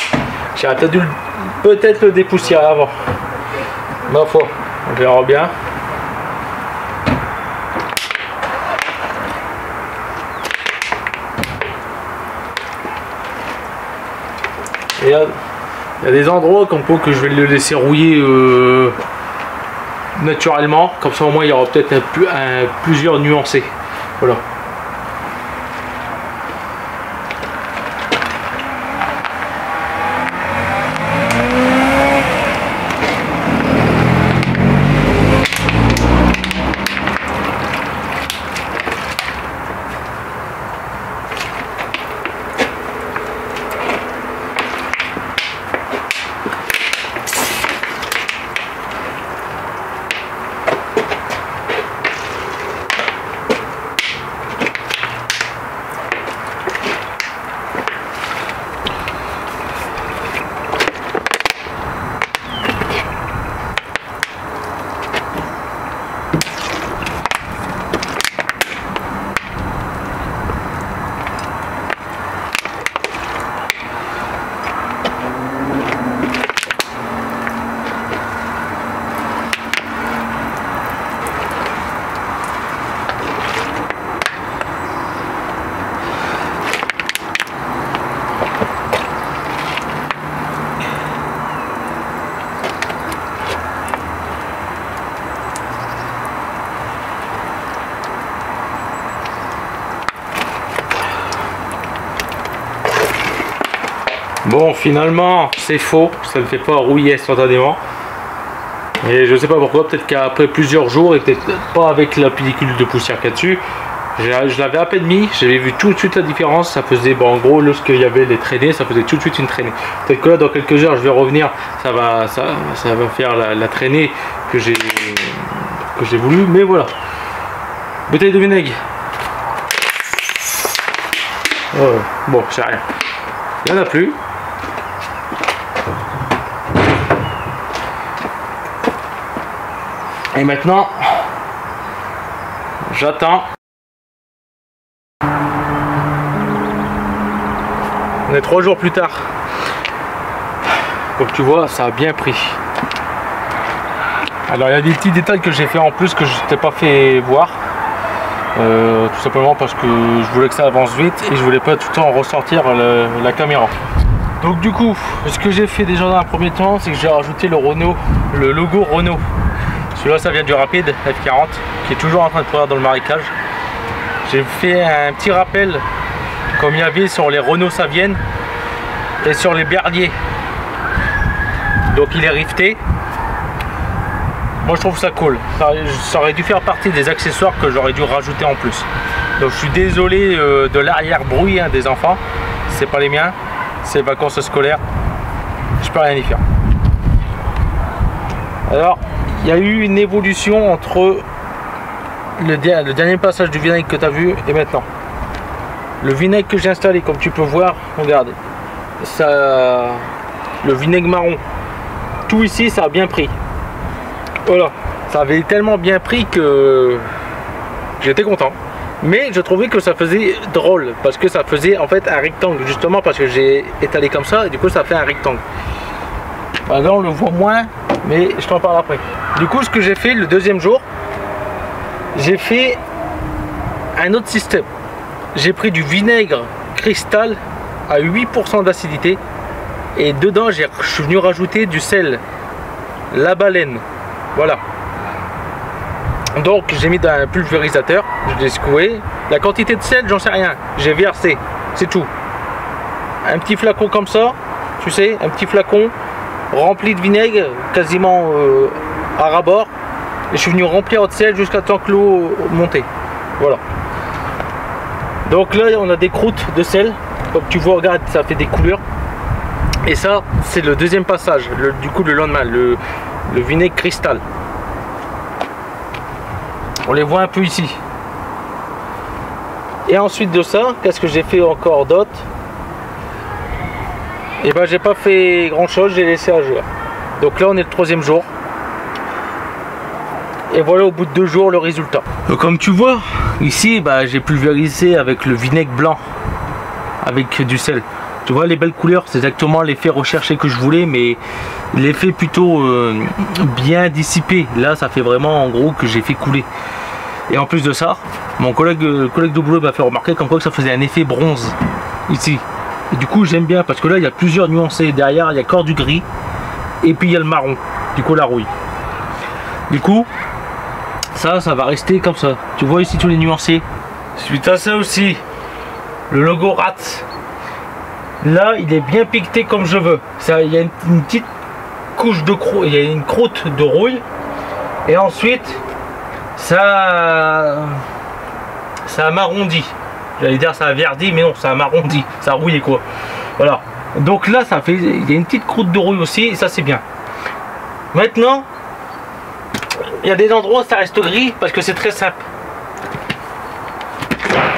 J'ai dû peut-être le dépoussiérer avant. Ma foi, on verra bien. Et il y a des endroits comme quoi que je vais le laisser rouiller naturellement. Comme ça au moins il y aura peut-être plusieurs nuancés. Voilà. Bon, finalement, c'est faux, ça ne fait pas rouiller instantanément. Et je sais pas pourquoi, peut-être qu'après plusieurs jours, et peut-être pas avec la pellicule de poussière qu'il y a dessus, je l'avais à peine mis, j'avais vu tout de suite la différence. Ça faisait, bon, en gros, lorsqu'il y avait les traînées, ça faisait tout de suite une traînée. Peut-être que là, dans quelques heures, je vais revenir, ça va faire la traînée que j'ai voulu, mais voilà. Bouteille de vinaigre. Oh, bon, c'est rien. Il n'y en a plus. Et maintenant, j'attends. On est 3 jours plus tard. Comme tu vois, ça a bien pris. Alors il y a des petits détails que j'ai fait en plus que je t'ai pas fait voir. Tout simplement parce que je voulais que ça avance vite et je voulais pas tout le temps ressortir la caméra. Donc du coup, ce que j'ai fait déjà dans un premier temps, c'est que j'ai rajouté le logo Renault. Celui-là, ça vient du Rapide F40 qui est toujours en train de courir dans le marécage. J'ai fait un petit rappel comme il y avait sur les Renault Savienne et sur les Berlier. Donc il est rifté. Moi je trouve ça cool. Ça aurait dû faire partie des accessoires que j'aurais dû rajouter en plus. Donc je suis désolé de l'arrière-bruit des enfants. C'est pas les miens. C'est vacances scolaires. Je peux rien y faire. Alors, il y a eu une évolution entre le dernier passage du vinaigre que tu as vu et maintenant. Le vinaigre que j'ai installé, comme tu peux voir, regarde, ça, le vinaigre marron, tout ici, ça a bien pris. Voilà, ça avait tellement bien pris que j'étais content. Mais je trouvais que ça faisait drôle, parce que ça faisait en fait un rectangle, justement parce que j'ai étalé comme ça, et du coup ça fait un rectangle. Bah là on le voit moins, mais je t'en parle après. Du coup, ce que j'ai fait le deuxième jour, j'ai fait un autre système. J'ai pris du vinaigre cristal à 8% d'acidité et dedans je suis venu rajouter du sel, la baleine. Voilà. Donc j'ai mis dans un pulvérisateur, je l'ai secoué. La quantité de sel, j'en sais rien. J'ai versé, c'est tout. Un petit flacon comme ça, tu sais, un petit flacon rempli de vinaigre, quasiment à ras-bord. Et je suis venu remplir de sel jusqu'à temps que l'eau montait. Voilà. Donc là, on a des croûtes de sel. Comme tu vois, regarde, ça fait des couleurs. Et ça, c'est le deuxième passage. Du coup, le lendemain, le vinaigre cristal. On les voit un peu ici. Et ensuite de ça, qu'est-ce que j'ai fait encore d'autre? Et ben, j'ai pas fait grand chose, j'ai laissé agir. Donc là, on est le troisième jour. Et voilà au bout de 2 jours le résultat. Donc, comme tu vois, ici, bah, j'ai pulvérisé avec le vinaigre blanc, avec du sel. Tu vois les belles couleurs, c'est exactement l'effet recherché que je voulais, mais l'effet plutôt bien dissipé. Là, ça fait vraiment en gros que j'ai fait couler. Et en plus de ça, mon collègue de boulot m'a fait remarquer comme quoi que ça faisait un effet bronze ici. Et du coup, j'aime bien parce que là, il y a plusieurs nuancés. Derrière, il y a encore du gris et puis il y a le marron, du coup la rouille. Du coup, ça va rester comme ça. Tu vois ici tous les nuancés. Suite à ça aussi, le logo RAT. Là, il est bien piqueté comme je veux. Ça, il y a une petite couche de croûte, il y a une croûte de rouille. Et ensuite, ça marrondit. J'allais dire ça a verdi, mais non, ça a marrondi. Ça a rouillé quoi. Voilà. Donc là, ça fait, il y a une petite croûte de rouille aussi, et ça c'est bien. Maintenant, il y a des endroits où ça reste gris parce que c'est très simple.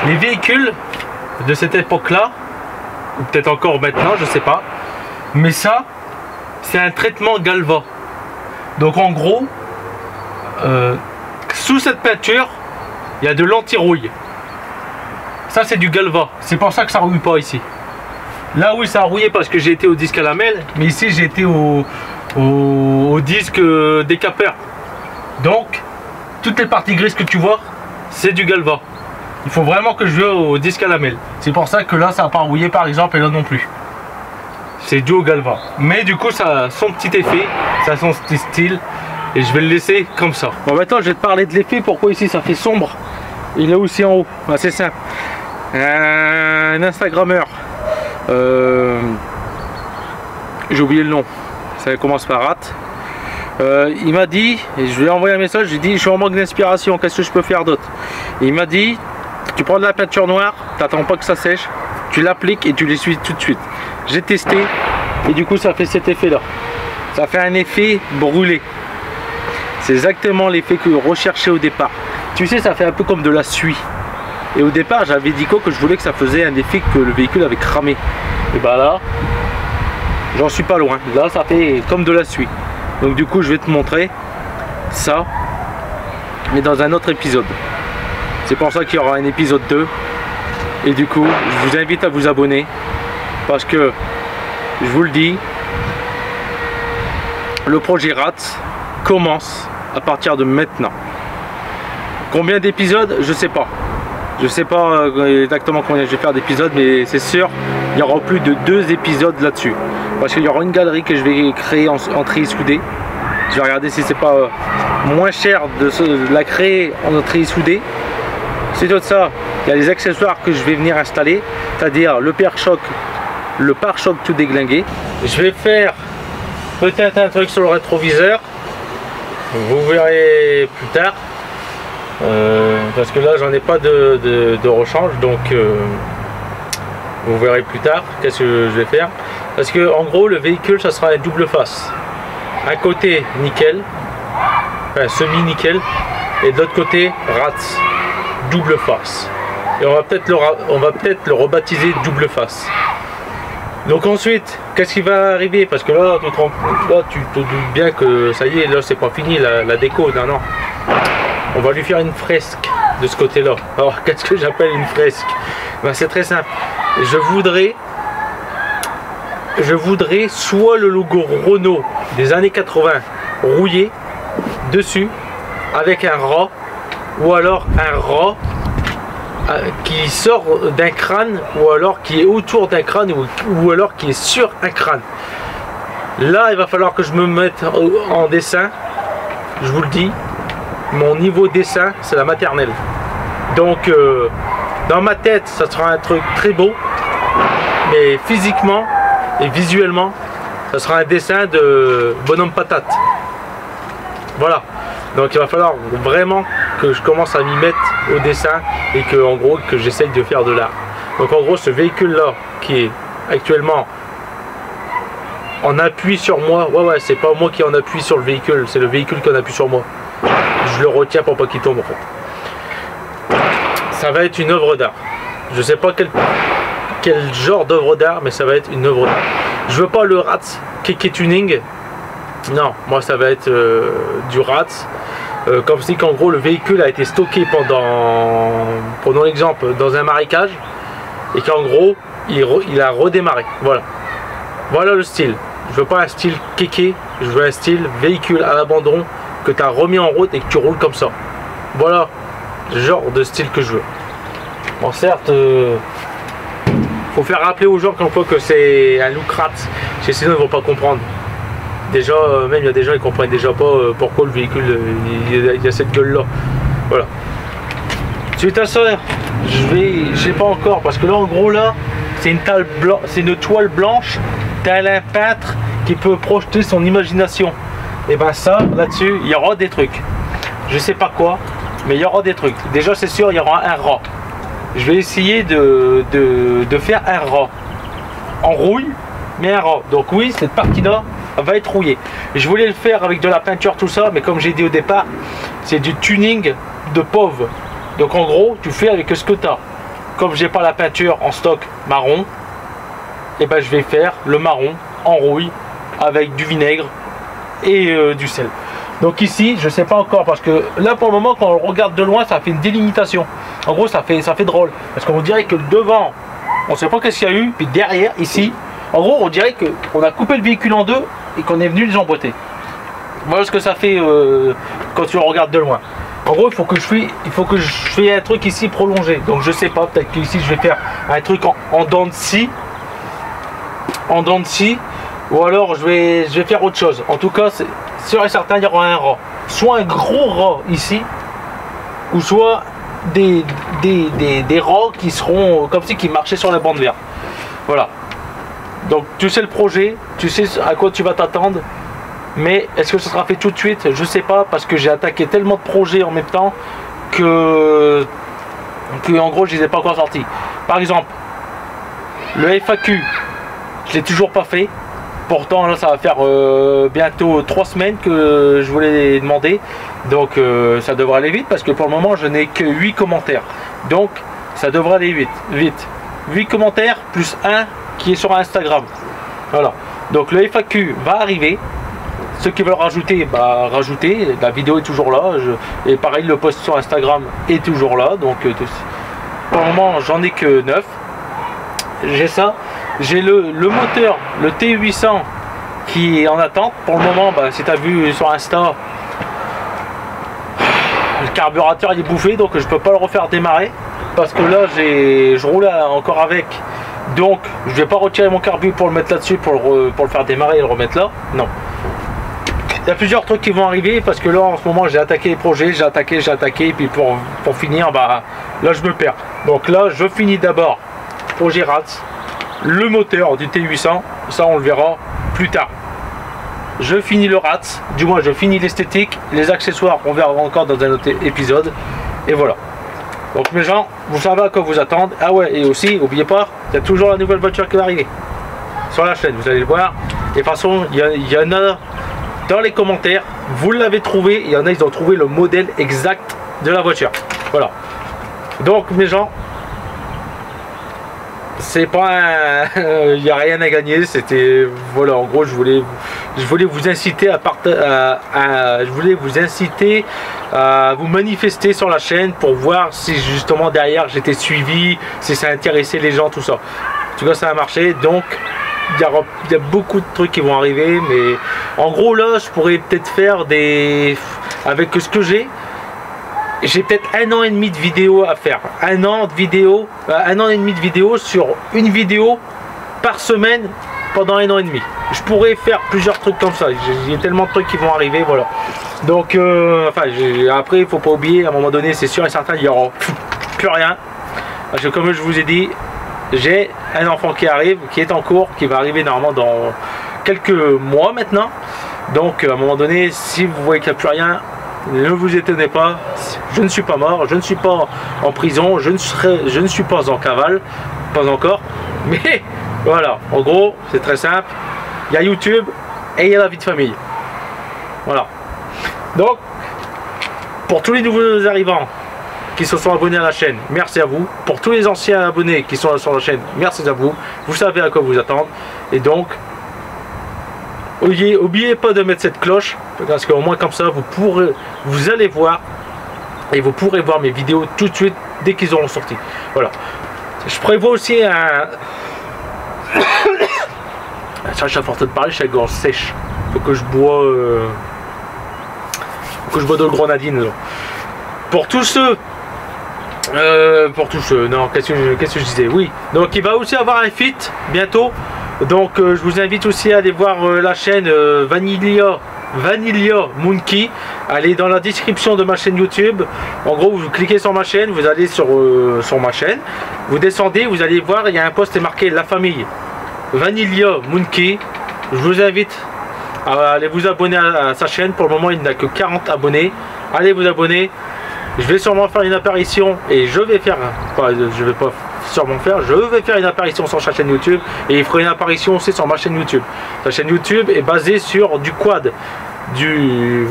Les véhicules de cette époque-là, ou peut-être encore maintenant, je sais pas, mais ça, c'est un traitement Galva. Donc en gros, sous cette peinture, il y a de l'anti-rouille. Ça c'est du Galva, c'est pour ça que ça rouille pas ici. Là oui ça a rouillé parce que j'ai été au disque à lamelle, mais ici j'ai été au disque décapeur. Donc toutes les parties grises que tu vois, c'est du Galva. Il faut vraiment que je vais au disque à lamelle. C'est pour ça que là ça n'a pas rouillé par exemple et là non plus. C'est dû au Galva. Mais du coup ça a son petit effet, ça a son petit style. Et je vais le laisser comme ça. Bon maintenant je vais te parler de l'effet, pourquoi ici ça fait sombre. Il est aussi en haut, c'est simple. Un Instagrammeur j'ai oublié le nom, ça commence par Rat. Il m'a dit, et je lui ai envoyé un message, j'ai dit je suis en manque d'inspiration, qu'est-ce que je peux faire d'autre? Il m'a dit, tu prends de la peinture noire, t'attends pas que ça sèche, tu l'appliques et tu l'essuies tout de suite. J'ai testé et du coup ça fait cet effet là. Ça fait un effet brûlé. C'est exactement l'effet que je recherchais au départ. Tu sais, ça fait un peu comme de la suie. Et au départ j'avais dit quoi, que je voulais que ça faisait un effet que le véhicule avait cramé. Et bah là, j'en suis pas loin. Là ça fait comme de la suie. Donc du coup je vais te montrer ça, mais dans un autre épisode. C'est pour ça qu'il y aura un épisode 2. Et du coup je vous invite à vous abonner, parce que je vous le dis, le projet RAT commence à partir de maintenant. Combien d'épisodes, je sais pas. Je sais pas exactement combien je vais faire d'épisodes, mais c'est sûr il y aura plus de 2 épisodes là-dessus, parce qu'il y aura une galerie que je vais créer en treillis soudé. Je vais regarder si c'est pas moins cher de la créer en treillis soudé. C'est tout ça, il y a les accessoires que je vais venir installer, c'est-à-dire le pare-choc tout déglingué. Je vais faire peut-être un truc sur le rétroviseur, vous verrez plus tard, parce que là j'en ai pas de rechange, donc vous verrez plus tard qu'est-ce que je vais faire. Parce que en gros le véhicule ça sera un double face, un côté nickel, enfin semi-nickel, et de l'autre côté RAT double face. Et on va peut-être le rebaptiser double face. Donc ensuite, qu'est-ce qui va arriver? Parce que là, tu te doutes bien que ça y est, là c'est pas fini la déco, non. On va lui faire une fresque de ce côté-là. Alors qu'est-ce que j'appelle une fresque? Ben, c'est très simple. Je voudrais soit le logo Renault des années 80 rouillé dessus avec un rat, ou alors un rat qui sort d'un crâne, ou alors qui est autour d'un crâne, ou alors qui est sur un crâne. Là il va falloir que je me mette en dessin. Je vous le dis, mon niveau dessin c'est la maternelle. Donc dans ma tête ça sera un truc très beau, mais physiquement et visuellement ça sera un dessin de bonhomme patate. Voilà, donc il va falloir vraiment que je commence à m'y mettre au dessin, et que en gros que j'essaye de faire de l'art. Donc en gros ce véhicule là qui est actuellement en appui sur moi, ouais c'est pas moi qui en appuie sur le véhicule, c'est le véhicule qui en appuie sur moi. Je le retiens pour pas qu'il tombe en fait. Ça va être une œuvre d'art. Je sais pas quel genre d'œuvre d'art, mais ça va être une œuvre d'art. Je veux pas le RAT Keke Tuning. Non, moi ça va être du RAT. Comme si qu'en gros le véhicule a été stocké prenons l'exemple, dans un marécage, et qu'en gros il a redémarré. Voilà le style. Je veux pas un style kéké, je veux un style véhicule à l'abandon que tu as remis en route et que tu roules comme ça. Voilà le genre de style que je veux. Bon, certes faut faire rappeler aux gens que c'est un look rat, sinon ils vont pas comprendre. Déjà, même il y a des gens qui comprennent déjà pas pourquoi le véhicule il y a cette gueule là. Voilà. Suite à ça, je sais pas encore, parce que là en gros là c'est une toile blanche, tel un peintre qui peut projeter son imagination. Et ben ça, là-dessus, il y aura des trucs. Je sais pas quoi, mais il y aura des trucs. Déjà c'est sûr, il y aura un rat. Je vais essayer de faire un rat en rouille, mais un rat. Donc oui, cette partie là va être rouillée. Je voulais le faire avec de la peinture, tout ça, mais comme j'ai dit au départ, c'est du tuning de pauvre. Donc en gros, tu fais avec ce que tu as. Comme j'ai pas la peinture en stock marron, et ben je vais faire le marron en rouille avec du vinaigre et du sel. Donc ici, je sais pas encore, parce que là pour le moment, quand on regarde de loin, ça fait une délimitation. En gros, ça fait drôle, parce qu'on dirait que devant, on sait pas qu'est-ce qu'il y a eu, puis derrière, ici, en gros, on dirait qu'on a coupé le véhicule en deux et qu'on est venu les emboîter. Voilà ce que ça fait quand tu le regardes de loin. En gros, il faut que je fasse un truc ici prolongé. Donc je sais pas, peut-être qu'ici je vais faire un truc en dents de scie. En dents de scie. Ou alors je vais faire autre chose. En tout cas, c'est sûr et certain, il y aura un rat. Soit un gros rat ici, ou soit des rats qui seront comme si qui marchaient sur la bande verte. Voilà. Donc tu sais le projet, tu sais à quoi tu vas t'attendre, mais est-ce que ça sera fait tout de suite? Je sais pas, parce que j'ai attaqué tellement de projets en même temps que en gros je les ai pas encore sortis. Par exemple, le FAQ, je l'ai toujours pas fait. Pourtant là ça va faire bientôt 3 semaines que je voulais les demander. Donc ça devrait aller vite, parce que pour le moment je n'ai que 8 commentaires. Donc ça devrait aller vite. 8 commentaires plus 1 qui est sur Instagram. Voilà. Donc le FAQ va arriver. Ceux qui veulent rajouter, bah rajouter. La vidéo est toujours là. Et pareil, le post sur Instagram est toujours là. Donc pour le moment j'en ai que 9. J'ai ça. J'ai le moteur, le T800 qui est en attente. Pour le moment, bah, si tu as vu sur Insta, le carburateur il est bouffé, donc je peux pas le refaire démarrer. Parce que là, je roule encore avec. Donc, je vais pas retirer mon carbu pour le mettre là-dessus, pour le faire démarrer et le remettre là. Non. Il y a plusieurs trucs qui vont arriver, parce que là, en ce moment, j'ai attaqué les projets, j'ai attaqué, et puis pour finir, bah, là, je me perds. Donc là, je finis d'abord projet RATS, le moteur du T800, ça on le verra plus tard. Je finis le RATS, du moins je finis l'esthétique, les accessoires on verra encore dans un autre épisode, et voilà. Donc mes gens, vous savez à quoi vous attendre. Ah ouais, et aussi n'oubliez pas, il y a toujours la nouvelle voiture qui va arriver sur la chaîne, vous allez le voir. Et de toute façon, il y en a dans les commentaires, vous l'avez trouvé, il y en a, ils ont trouvé le modèle exact de la voiture. Voilà. Donc mes gens, c'est pas il n'y a rien à gagner, c'était voilà, en gros je voulais vous inciter je voulais vous inciter à vous manifester sur la chaîne pour voir si justement derrière j'étais suivi, si ça intéressait les gens, tout ça. En tout cas ça a marché. Donc il y a beaucoup de trucs qui vont arriver, mais en gros là je pourrais peut-être faire avec ce que j'ai peut-être 1 an et demi de vidéo à faire. 1 an et demi de vidéo sur une vidéo par semaine pendant 1 an et demi. Je pourrais faire plusieurs trucs comme ça. J'ai tellement de trucs qui vont arriver, voilà. Donc, après, il faut pas oublier, à un moment donné, c'est sûr et certain, il n'y aura plus rien. Parce que comme je vous ai dit, j'ai un enfant qui arrive, qui est en cours, qui va arriver normalement dans quelques mois maintenant. Donc, à un moment donné, si vous voyez qu'il n'y a plus rien, ne vous étonnez pas, je ne suis pas mort, je ne suis pas en prison, je ne suis pas en cavale, pas encore, mais voilà, en gros, c'est très simple, il y a YouTube et il y a la vie de famille. Voilà. Donc, pour tous les nouveaux arrivants qui se sont abonnés à la chaîne, merci à vous. Pour tous les anciens abonnés qui sont sur la chaîne, merci à vous. Vous savez à quoi vous attendre. Et donc, oubliez pas de mettre cette cloche, parce qu'au moins comme ça vous allez voir et vous pourrez voir mes vidéos tout de suite dès qu'ils auront sorti. Voilà. Je prévois aussi un ça, je suis à force de parler, je suis à gorge sèche. Faut que je bois de le grenadine là. Pour tous ceux non, qu'est-ce que je disais, oui, donc il va aussi avoir un feat bientôt. Donc je vous invite aussi à aller voir la chaîne Vanilla Monkey. Allez dans la description de ma chaîne YouTube. En gros, vous cliquez sur ma chaîne, vous allez sur ma chaîne, vous descendez, vous allez voir, il y a un post marqué La Famille Vanilla Monkey. Je vous invite à aller vous abonner à sa chaîne. Pour le moment, il n'a que 40 abonnés. Allez vous abonner. Je vais sûrement faire une apparition et je vais faire une apparition sur sa chaîne YouTube, et il fera une apparition aussi sur ma chaîne YouTube. Sa chaîne YouTube est basée sur du quad, du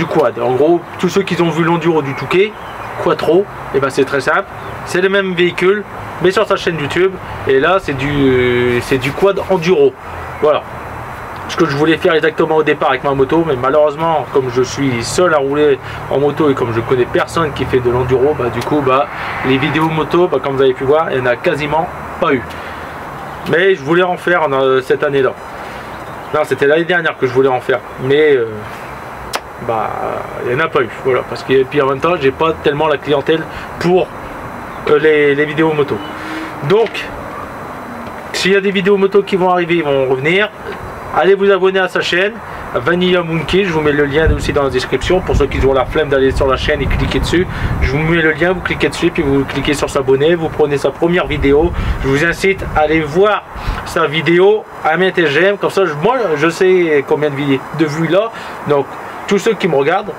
quad. En gros, tous ceux qui ont vu l'enduro du Touquet Quattro, et ben c'est très simple, c'est le même véhicule mais sur sa chaîne YouTube, et là c'est du quad enduro. Voilà ce que je voulais faire exactement au départ avec ma moto, mais malheureusement comme je suis seul à rouler en moto et comme je connais personne qui fait de l'enduro, bah du coup les vidéos moto, comme vous avez pu voir, il n'y en a quasiment pas eu. Mais je voulais en faire cette année là. Non, c'était l'année dernière que je voulais en faire, mais il n'y en a pas eu. Voilà, parce que puis en même temps j'ai pas tellement la clientèle pour les vidéos moto. Donc s'il y a des vidéos moto qui vont arriver, ils vont revenir. Allez vous abonner à sa chaîne Vanilla Monkey, je vous mets le lien aussi dans la description pour ceux qui ont la flemme d'aller sur la chaîne et cliquer dessus. Je vous mets le lien, vous cliquez dessus, puis vous cliquez sur s'abonner, vous prenez sa première vidéo. Je vous incite à aller voir sa vidéo à mettre j'aime, comme ça moi je sais combien de vues là, donc tous ceux qui me regardent,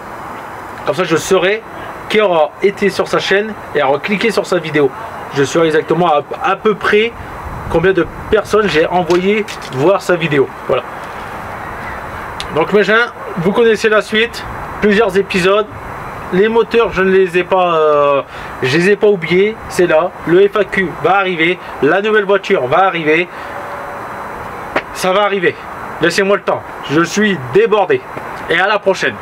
comme ça je saurai qui aura été sur sa chaîne et aura cliqué sur sa vidéo. Je saurai exactement à peu près combien de personnes j'ai envoyé voir sa vidéo. Voilà. Donc mes gens, vous connaissez la suite, plusieurs épisodes. Les moteurs, je ne les ai pas, oubliés. C'est là. Le FAQ va arriver. La nouvelle voiture va arriver. Ça va arriver. Laissez-moi le temps. Je suis débordé. Et à la prochaine.